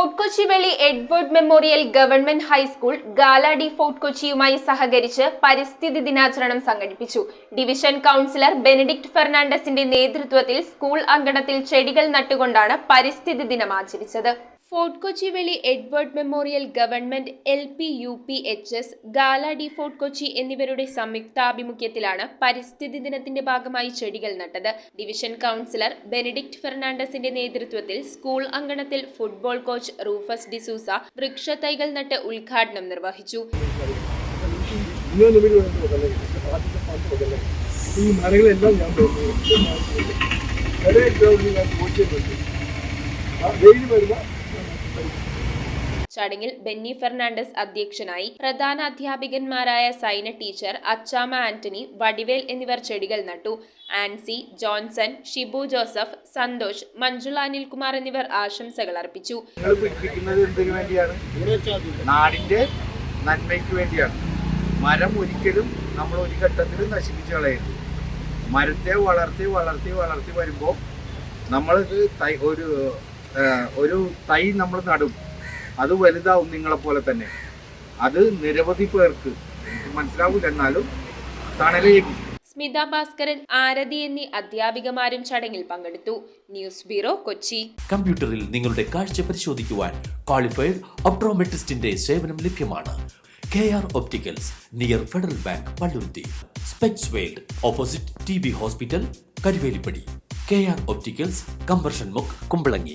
Fort Kochi Veli Edward memorial government high school ഗാലാഡി fort കൊച്ചിയുമായി സഹകരിച്ച് പരിസ്ഥിതി ദിനാചരണം സംഘടിപ്പിച്ചു. ഡിവിഷൻ കൗൺസിലർ ബെനഡിക്ട് ഫെർണാണ്ടസിന്റെ നേതൃത്വത്തിൽ സ്കൂൾ അങ്കണത്തിൽ ചെടികൾ നട്ടുകൊണ്ടാണ് പരിസ്ഥിതി ദിനം ആചരിച്ചത്. Fort Kochi Veli Edward memorial government LP UP HS ഗാലാഡി ഫോർട്ട് കൊച്ചി എന്നിവരുടെ സംയുക്താഭിമുഖ്യത്തിലാണ് പരിസ്ഥിതി ദിനത്തിന്റെ ഭാഗമായി ചെടികൾ നട്ടത്. ഡിവിഷൻ കൗൺസിലർ ബെനഡിക്ട് ഫെർണാണ്ടസിന്റെ നേതൃത്വത്തിൽ സ്കൂൾ അങ്കണത്തിൽ ഫുട്ബോൾ കോച്ച് റൂഫസ് ഡിസൂസ വൃക്ഷത്തൈകൾ നട്ട് ഉദ്ഘാടനം നിർവഹിച്ചു. ചടങ്ങിൽ ബെന്നി ഫെർണാണ്ടസ് അധ്യക്ഷനായി. പ്രധാന അധ്യാപികന്മാരായ സൈന ടീച്ചർ, അച്ചാമ്മ ആന്റണി, വടിവേൽ എന്നിവർ ചെടികൾ നട്ടു. ആൻസി, ജോൺസൺ, ഷിബു ജോസഫ്, സന്തോഷ്, മഞ്ജുള അനിൽകുമാർ എന്നിവർ ആശംസകൾ അർപ്പിച്ചു. നാടിന്റെ നന്മയ്ക്ക് വേണ്ടിയാണ്. മരം ഒരിക്കലും നമ്മൾ ഒരു ഘട്ടത്തിലും നശിപ്പിച്ചു കളയരുത്. മരത്തെ വളർത്തി വളർത്തി വളർത്തി വരുമ്പോൾ നമ്മളിത് ഒരു തൈ നമ്മൾ നടും, അത് വലുതാവും. നിങ്ങളെപ്പോലെ തന്നെ അത് നിരവധി പേർക്ക് മനസ്സിലാവില്ല, എന്നാലും തണലേകും. സ്മിത ഭാസ്കരൻ, ആരതി എന്നീ അധ്യാപികമാരും ചടങ്ങിൽ പങ്കെടുത്തു. News bureau, Kochi. കമ്പ്യൂട്ടറിൽ നിങ്ങളുടെ കാഴ്ച പരിശോധിക്കുവാൻ ക്വാളിഫൈഡ് ഒപ്ട്രോമെട്രിസ്റ്റിന്റെ സേവനം ലഭ്യമാണ്. KR Opticals, near federal bank, Palluruthy. Specs world, opposite TB hospital, Karuvelippady. KR Opticals, combustion മുക്ക്, കുമ്പളങ്ങി.